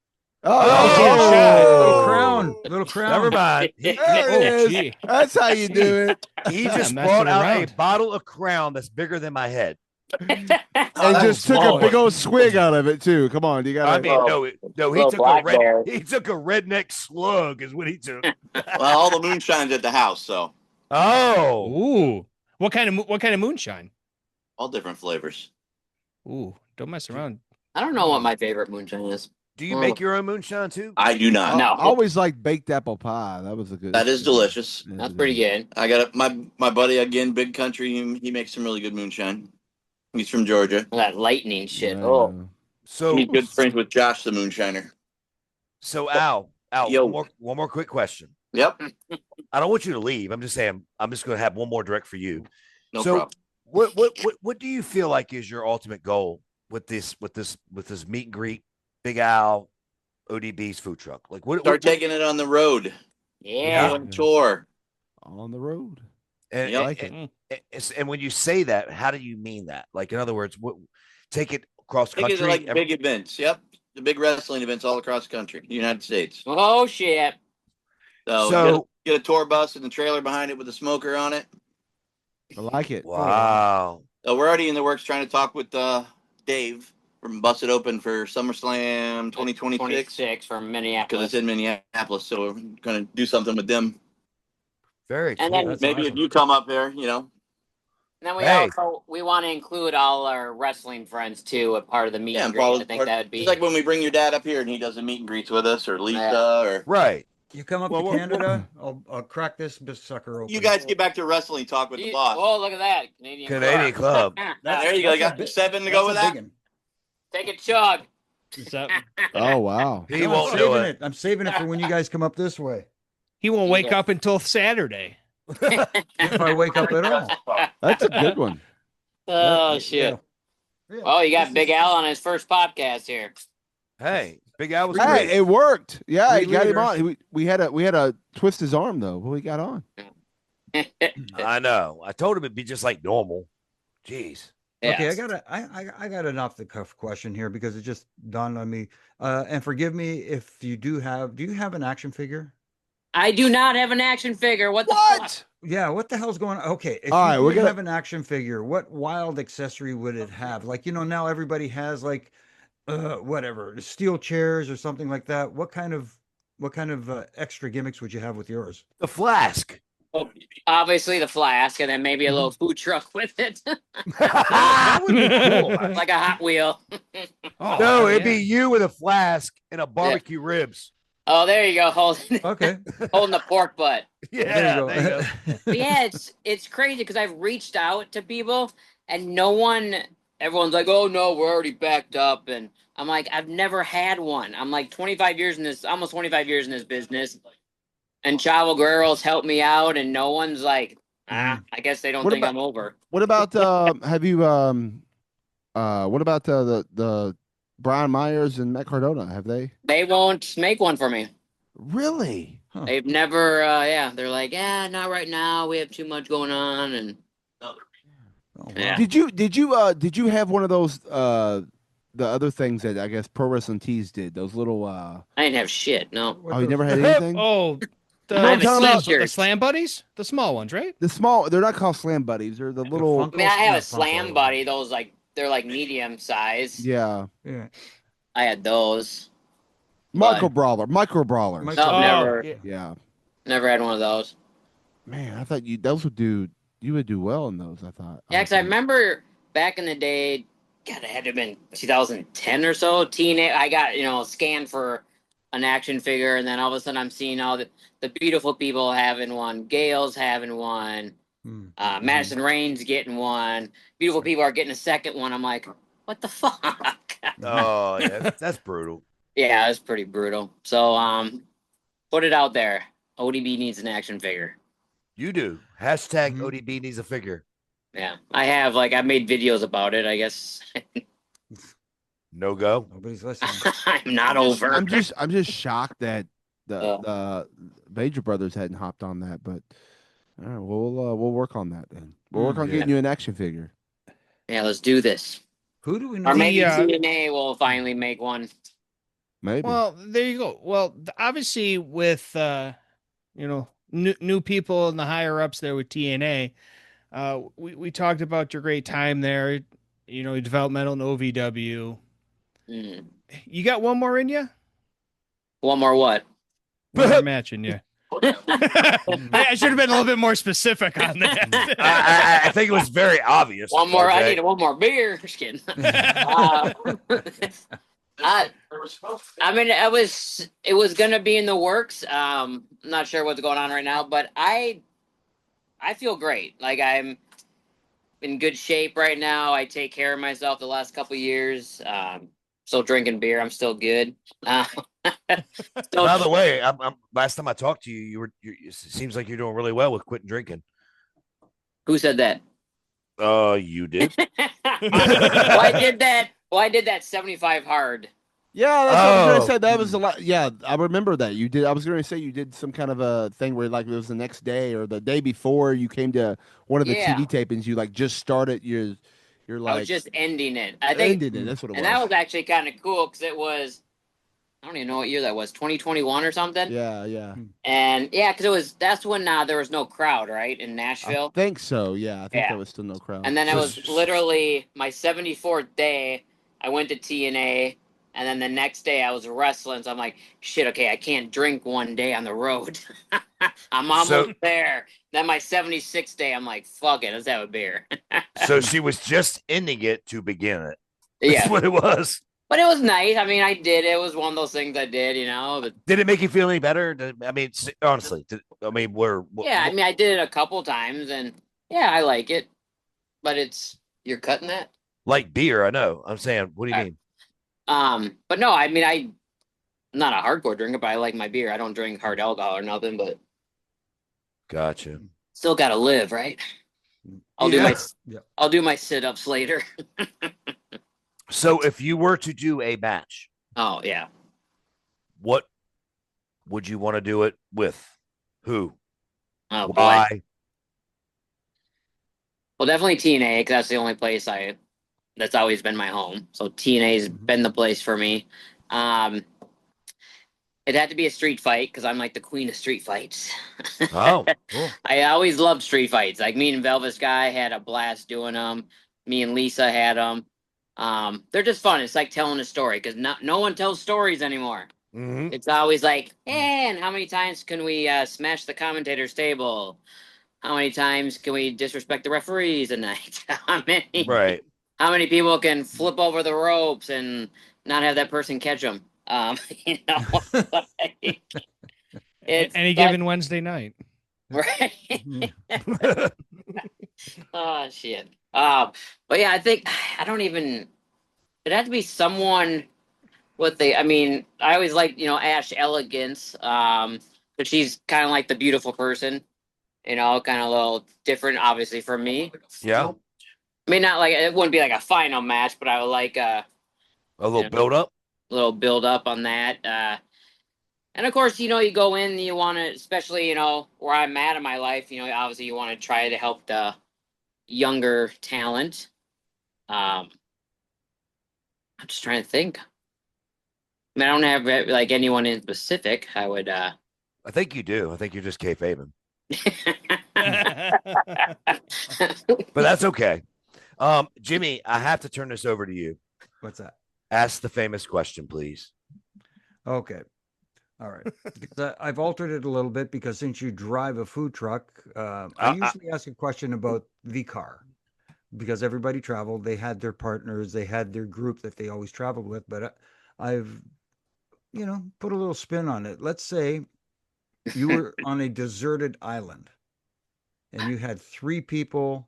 Little crown. Little crown. Never mind. Gee. That's how you do it. He just brought out a bottle of Crown that's bigger than my head. And just took a big old swig out of it too. Come on, you got. I mean, no, he took a redneck slug, is what he took. Well, all the moonshine's at the house, so. Oh, ooh, what kind of moonshine? All different flavors. Ooh, don't mess around. I don't know what my favorite moonshine is. Do you make your own moonshine too? I do not. No. I always like baked apple pie. That was a good. That is delicious. That's pretty good. I got my buddy again, Big Country. He makes some really good moonshine. He's from Georgia. That lightning shit. So he's good friends with Josh, the moonshiner. So Al, Yo. one more quick question. Yep. I don't want you to leave. I'm just saying. I'm just going to have one more direct for you. No problem. What do you feel like is your ultimate goal with this meet and greet, Big Al, ODB's food truck? Like, Start taking it on the road. Yeah. On tour. On the road. And, like and when you say that, how do you mean that? Like, in other words, take it across country. Take it like big events. Yep. The big wrestling events all across the country, the United States. Oh shit. So get a tour bus and a trailer behind it with a smoker on it. I like it. Wow. So we're already in the works trying to talk with Dave from Bust It Open for SummerSlam 2026 from Minneapolis. Because it's in Minneapolis, so we're going to do something with them. Very cool. And then maybe if you come up there, And then we want to include all our wrestling friends too, a part of the meet and greet. I think that would be just like when we bring your dad up here and he does a meet and greets with us, or Lisa, or right. You come up to Canada, I'll crack this sucker open. You guys get back to wrestling talk with the boss. Oh, look at that Canadian Club. There you go. You got 7 to go with that. Take a chug. Oh wow. He won't do it. I'm saving it for when you guys come up this way. He won't wake up until Saturday. If I wake up at all. That's a good one. Oh shit. Yeah. Oh, you got Big Al on his first podcast here. Hey, Big Al was great. great. It worked. Yeah, he got him on. We had to twist his arm though, but we got on. I know. I told him it'd be just like normal. Jeez. Okay, I got an off the cuff question here because it just dawned on me. And forgive me if you do you have an action figure? I do not have an action figure. What the fuck? Yeah, what the hell's going on? Okay, if All right, you we're gonna have an action figure, what wild accessory would it have? Like, now everybody has like whatever, steel chairs or something like that. What kind of extra gimmicks would you have with yours? The flask. Oh, obviously the flask, and then maybe a little food truck with it. That would be cool. Like a Hot Wheel. No, it'd be you with a flask and a barbecue ribs. Oh, there you go. Holding the pork butt. Yeah, there you go. But yeah, it's crazy because I've reached out to people and everyone's like, oh no, we're already backed up. And I'm like, I've never had one. I'm like almost 25 years in this business. And Chavo Guerrero's helped me out, and no one's like, I guess they don't think I'm over. What about have you what about the Brian Myers and Matt Cardona? Have they? They won't make one for me. Really? Huh. They've never. They're like, not right now. We have too much going on, and yeah. Did you have one of those the other things that I guess Pro Wrestling Tees did? Those little. I didn't have shit. No. Oh, you never had anything? The Slam Buddies, the small ones, right? They're not called Slam Buddies. They're the little. I have a Slam Buddy. Those they're like medium size. Yeah. I had those. Micro brawler. No, never. Yeah. Never had one of those. Man, I thought you would do well in those. I thought. Yeah, because I remember back in the day. God, it had to have been 2010 or so. I got scanned for an action figure, and then all of a sudden I'm seeing all the beautiful people having one. Gail's having one. Madison Rain's getting one. Beautiful people are getting a second one. I'm like, what the fuck? Oh, yeah, that's brutal. Yeah, it's pretty brutal. So, put it out there. ODB needs an action figure. You do. Hashtag ODB needs a figure. Yeah, I have. I made videos about it, I guess. No go. Nobody's listening. I'm not over. I'm just shocked that the Major Brothers hadn't hopped on that, but all right, we'll work on that then. We'll work on getting you an action figure. Yeah, let's do this. Who do we know? Or maybe TNA will finally make one. Maybe. Well, there you go. Well, obviously with new people and the higher ups there with TNA, we talked about your great time there. Developmental and OVW. Mm. You got one more in you? One more what? One more match in you. I should have been a little bit more specific on that. I think it was very obvious. One more. RJ. I need one more beer. Just kidding. I mean, it was gonna be in the works. I'm not sure what's going on right now, but I feel great. Like, I'm in good shape right now. I take care of myself the last couple of years. Still drinking beer. I'm still good. By the way, last time I talked to you, it seems like you're doing really well with quitting drinking. Who said that? You did. I did that. Well, I did that 75 hard. Yeah, that's what I was going to say. That was a lot. Yeah, I remember that you did. I was going to say you did some kind of a thing where like it was the next day or the day before you came to one of the TV tapings. You like just started your like. I was just ending it. I think ending it. That's what it was. And that was actually kind of cool because it was. I don't even know what year that was. 2021 or something. Yeah. And because that's when there was no crowd, right, in Nashville. I think so. Yeah, I think there was still no crowd. And then it was literally my 74th day. I went to TNA. And then the next day I was wrestling. So I'm like, shit, okay, I can't drink one day on the road. I'm almost there. Then my 76th day, I'm like, fuck it, let's have a beer. So she was just ending it to begin it. Yeah. That's what it was. But it was nice. I mean, I did. It was one of those things I did, But did it make you feel any better? I mean, honestly, I mean, I did it a couple times. And, I like it. But you're cutting that? Like beer, I know. I'm saying, what do you mean? But no, I mean, I'm not a hardcore drinker, but I like my beer. I don't drink hard alcohol or nothing, but gotcha. Still got to live, right? I'll do my sit-ups later. So if you were to do a match, what would you want to do it with? Who? Oh, why? Boy. Well, definitely TNA, because that's the only place that's always been my home. So TNA's been the place for me. It had to be a street fight because I'm like the queen of street fights. Oh, cool. I always loved street fights. Like me and Velvet Sky had a blast doing them. Me and Lisa had them. They're just fun. It's like telling a story because no one tells stories anymore. Mm-hmm. It's always like, and how many times can we smash the commentator's table? How many times can we disrespect the referees a night? Right. How many people can flip over the ropes and not have that person catch them? Any given Wednesday night. Right. Oh, shit. But yeah, I think it had to be someone I always like, Ash Elegance. But she's kind of like the beautiful person, kind of a little different, obviously, for me. Yeah. I mean, not like it wouldn't be like a final match, but I would like a little build up. A little build up on that. And of course, you go in, you want to, especially, where I'm at in my life, obviously you want to try to help the younger talent. I'm just trying to think. I mean, I don't have like anyone in specific. I would. I think you do. I think you're just kayfabing. But that's okay. Jimmy, I have to turn this over to you. What's that? Ask the famous question, please. Okay. All right. I've altered it a little bit because since you drive a food truck, I usually ask a question about the car because everybody traveled. They had their partners. They had their group that they always traveled with. But I've, put a little spin on it. Let's say you were on a deserted island and you had three people,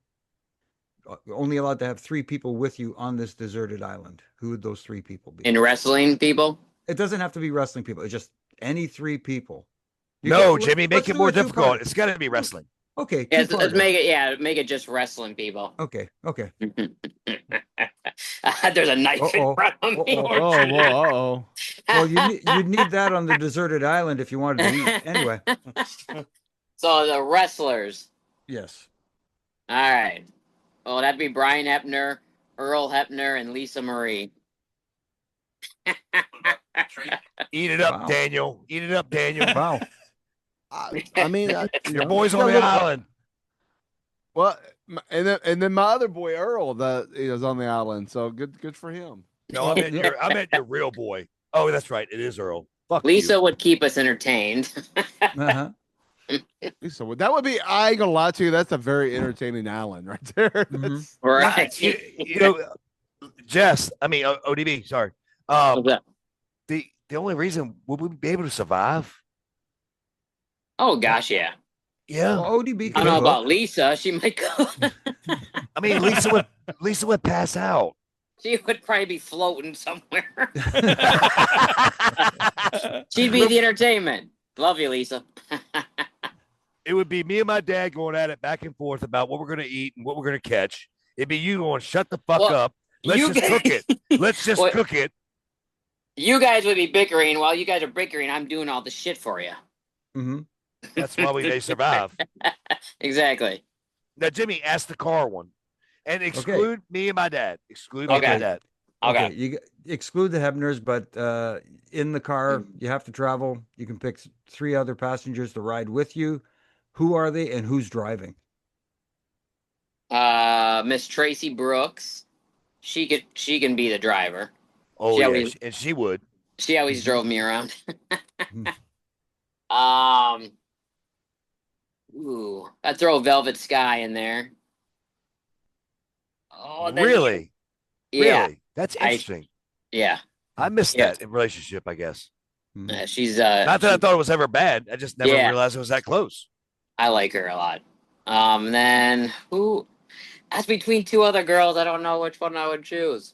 only allowed to have three people with you on this deserted island. Who would those three people be? In wrestling people? It doesn't have to be wrestling people. It's just any three people. Jimmy, make it more difficult. It's got to be wrestling. Okay. Let's make it just wrestling people. Okay. There's a knife in front of me. Oh. Well, you'd need that on the deserted island if you wanted to eat. Anyway. So the wrestlers. Yes. All right. Well, that'd be Brian Hebner, Earl Hebner, and Lisa Marie. Eat it up, Wow. Daniel. Eat it up, Daniel. Wow. I mean, Your boy's on the island. Well, and then my other boy Earl that is on the island. So good for him. No, I meant your real boy. Oh, that's right. It is Earl. Fuck Lisa you. would keep us entertained. Uh-huh. So that would be. I ain't gonna lie to you. That's a very entertaining island right there. That's- Right. You know, Jess. I mean, ODB. Sorry. The only reason would we be able to survive? Oh gosh, yeah. Yeah. Well, ODB I could don't know cook. about Lisa. She might go. I mean, Lisa would pass out. She would probably be floating somewhere. She'd be the entertainment. Love you, Lisa. It would be me and my dad going at it back and forth about what we're going to eat and what we're going to catch. It'd be you going, shut the fuck up. Let's just cook it. Let's just cook it. You guys would be bickering. While you guys are bickering, I'm doing all the shit for you. Mm-hmm. That's why they survive. Exactly. Now, Jimmy, ask the car one. And exclude me and my dad. Exclude me and my dad. Okay. You exclude the Hebners, but in the car, you have to travel. You can pick 3 other passengers to ride with you. Who are they and who's driving? Miss Tracy Brooks. She can be the driver. Oh, She yeah. always- And she would. She always drove me around. I'd throw Velvet Sky in there. Oh, then Really? Yeah. Really? That's interesting. Yeah. I missed that in relationship, I guess. She's Not that I thought it was ever bad. I just never Yeah. realized it was that close. I like her a lot. Then who? That's between 2 other girls. I don't know which one I would choose.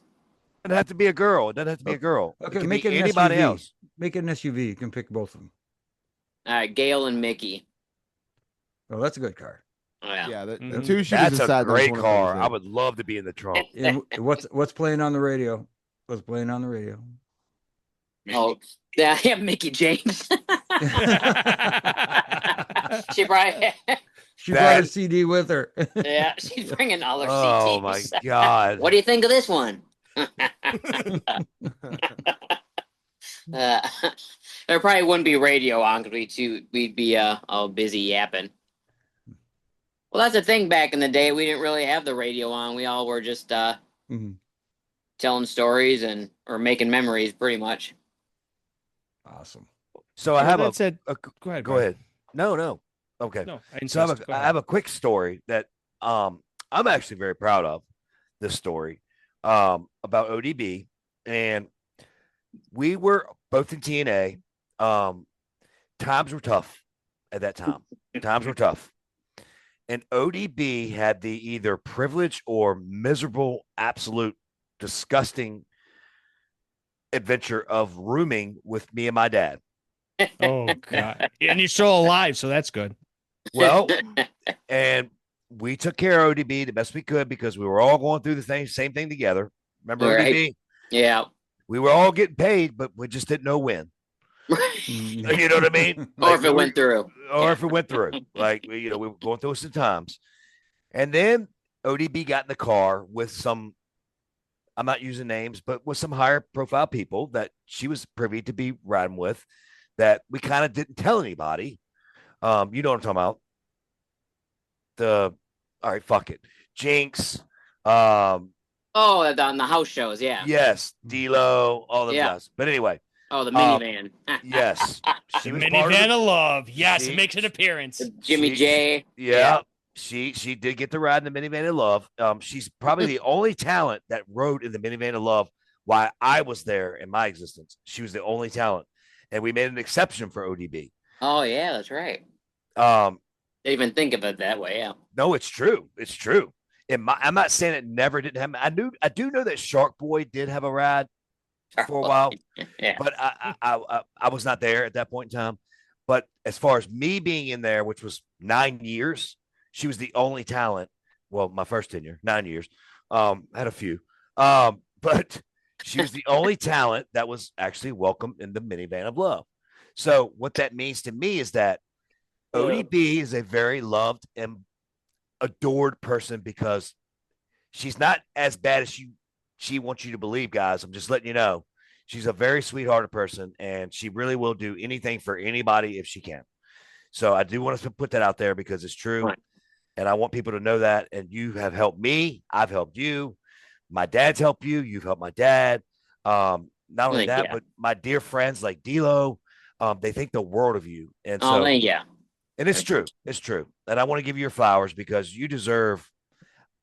It doesn't have to be a girl. It doesn't have to be a girl. Okay, it can make be it an anybody SUV. else. Make it an SUV. You can pick both of them. All right, Gail and Mickey. Oh, that's a good car. Oh, yeah. Yeah, the Mhm. 2 shooters That's inside. a those great one of car. those I would love to be in the trunk. And what's playing on the radio? What's playing on the radio? Oh, yeah, Mickey James. She probably, She brought a CD with her. yeah, she's bringing all her Oh, my CDs. God. What do you think of this one? There probably wouldn't be radio on because we'd be all busy yapping. Well, that's the thing. Back in the day, we didn't really have the radio on. We all were just Mhm. telling stories or making memories, pretty much. Awesome. So I have That said, a go ahead. go Brian. ahead. No. Okay. No, I So insist. Go I ahead. have a quick story that I'm actually very proud of. This story about ODB, and we were both in TNA. Times were tough at that time. Times were tough, and ODB had the either privilege or miserable, absolute, disgusting adventure of rooming with me and my dad. Oh God! And you're still alive, so that's good. Well, and we took care of ODB the best we could because we were all going through the same thing together. Remember Right. ODB? Yeah. We were all getting paid, but we just didn't know when. You know what I mean? Or if it went through. Or if it went through. Like, we were going through some times. And then ODB got in the car with some, I'm not using names, but with some higher profile people that she was privy to be riding with that we kind of didn't tell anybody. You know what I'm talking about? All right, fuck it. Jinx. Oh, on the house shows, yeah. Yes, D-Lo, all those guys. But anyway. Oh, the minivan. Yes. She was Minivan of love. Yes, she- it makes an appearance. Jimmy J. Yeah. She did get to ride in the minivan of love. She's probably the only talent that rode in the minivan of love while I was there in my existence. She was the only talent. And we made an exception for ODB. Oh, yeah, that's right. Didn't even think of it that way, yeah. No, it's true. It's true. I'm not saying it never didn't happen. I do know that Shark Boy did have a ride for a while. Yeah. But I was not there at that point in time. But as far as me being in there, which was 9 years, she was the only talent. Well, my first tenure, 9 years. Had a few. But she was the only talent that was actually welcome in the minivan of love. So what that means to me is that ODB is a very loved and adored person because she's not as bad as she wants you to believe, guys. I'm just letting you know. She's a very sweethearted person, and she really will do anything for anybody if she can. So I do want to put that out there because it's true. Right. And I want people to know that. And you have helped me. I've helped you. My dad's helped you. You've helped my dad. Not only that, but my dear friends like D'Lo, they think the world of you. And so, and it's true. It's true. And I want to give you your flowers because you deserve,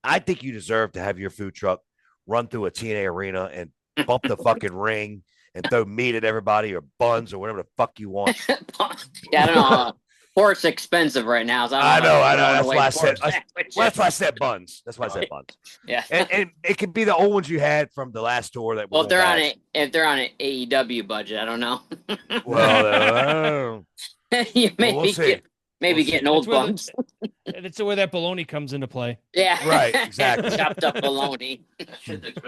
I think you deserve to have your food truck run through a TNA arena and bump the fucking ring and throw meat at everybody or buns or whatever the fuck you want. Yeah, I don't know. Pork's expensive right now. So I know. That's why I said. That's why I said buns. That's why I said buns. Yeah, and it could be the old ones you had from the last tour. That well, if they're on an AEW budget, I don't know. Well, you we'll see. Maybe getting old buns. It's where that bologna comes into play. Yeah, right. Exactly. Chopped up bologna.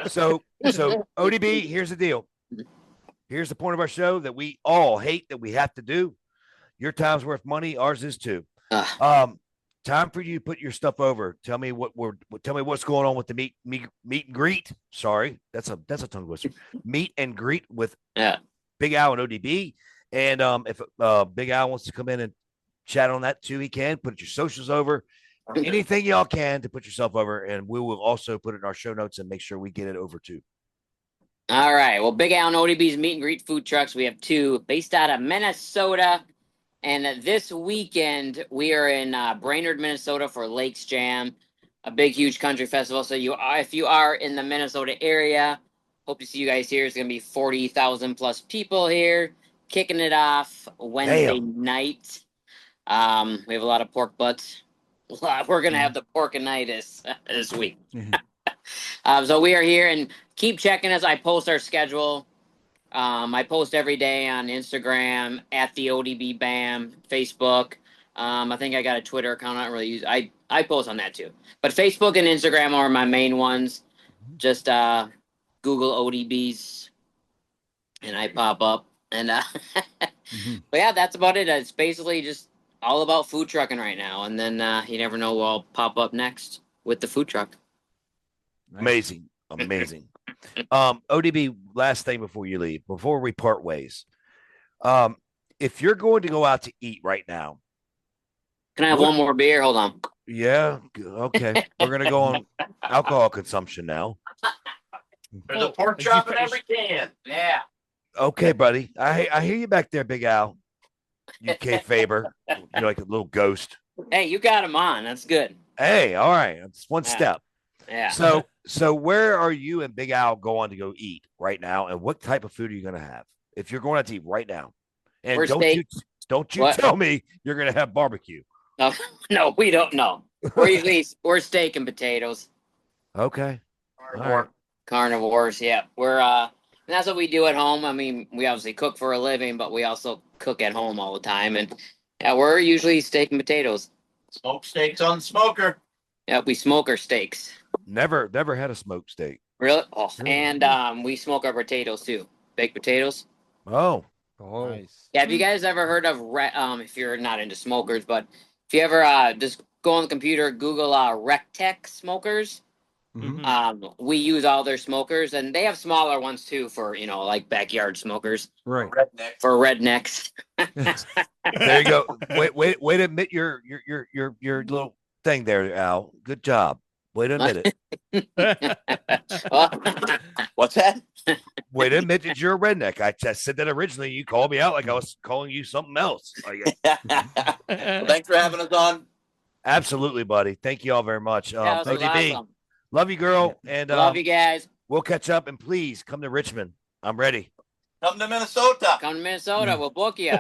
So ODB, here's the deal. Here's the point of our show that we all hate that we have to do. Your time's worth money. Ours is too. Time for you to put your stuff over. Tell me what's going on with the meet and greet. Sorry, that's a tongue twister. Meet and greet with Big Al and ODB. And if Big Al wants to come in and chat on that too, he can. Put your socials over. Anything y'all can to put yourself over, and we will also put it in our show notes and make sure we get it over too. All right. Well, Big Al and ODB's meet and greet food trucks. We have two based out of Minnesota. And this weekend, we are in Brainerd, Minnesota for Lakes Jam, a big, huge country festival. So if you are in the Minnesota area, hope to see you guys here. It's going to be 40,000 plus people here, kicking it off Wednesday night. We have a lot of pork butts. We're going to have the porkinitis this week. So we are here, and keep checking us. I post our schedule. I post every day on Instagram at the ODB Bam, Facebook. I think I got a Twitter account. I don't really use. I post on that too. But Facebook and Instagram are my main ones. Just Google ODBs, and I pop up. And but yeah, that's about it. It's basically just all about food trucking right now. And then you never know what will pop up next with the food truck. Amazing. ODB, last thing before you leave, before we part ways. If you're going to go out to eat right now, can I have one more beer? Hold on. Yeah. Okay. We're going to go on alcohol consumption now. There's a pork chop in every can. Yeah. Okay, buddy. I hear you back there, Big Al. UK Faber. You're like a little ghost. Hey, you got him on. That's good. Hey, all right. It's one step. Yeah. So where are you and Big Al going to go eat right now? And what type of food are you going to have if you're going out to eat right now? And don't you tell me you're going to have barbecue. No, we don't know. We're steak and potatoes. Okay. Carnivores. Yeah. And that's what we do at home. I mean, we obviously cook for a living, but we also cook at home all the time. And yeah, we're usually steak and potatoes. Smoked steaks on the smoker. Yeah, we smoke our steaks. Never had a smoked steak. Really? Oh, and we smoke our potatoes too. Baked potatoes. Oh, nice. Yeah, have you guys ever heard of if you're not into smokers, but if you ever just go on the computer, Google Rectech smokers. We use all their smokers, and they have smaller ones too for like backyard smokers. Right. For rednecks. There you go. Wait to admit your little thing there, Al. Good job. Way to admit it. What's that? Way to admit that you're a redneck. I said that originally. You called me out like I was calling you something else. Well, thanks for having us on. Absolutely, buddy. Thank you all very much. ODB, awesome. Love you, girl. And love you guys. We'll catch up, and please come to Richmond. I'm ready. Come to Minnesota. We'll book you.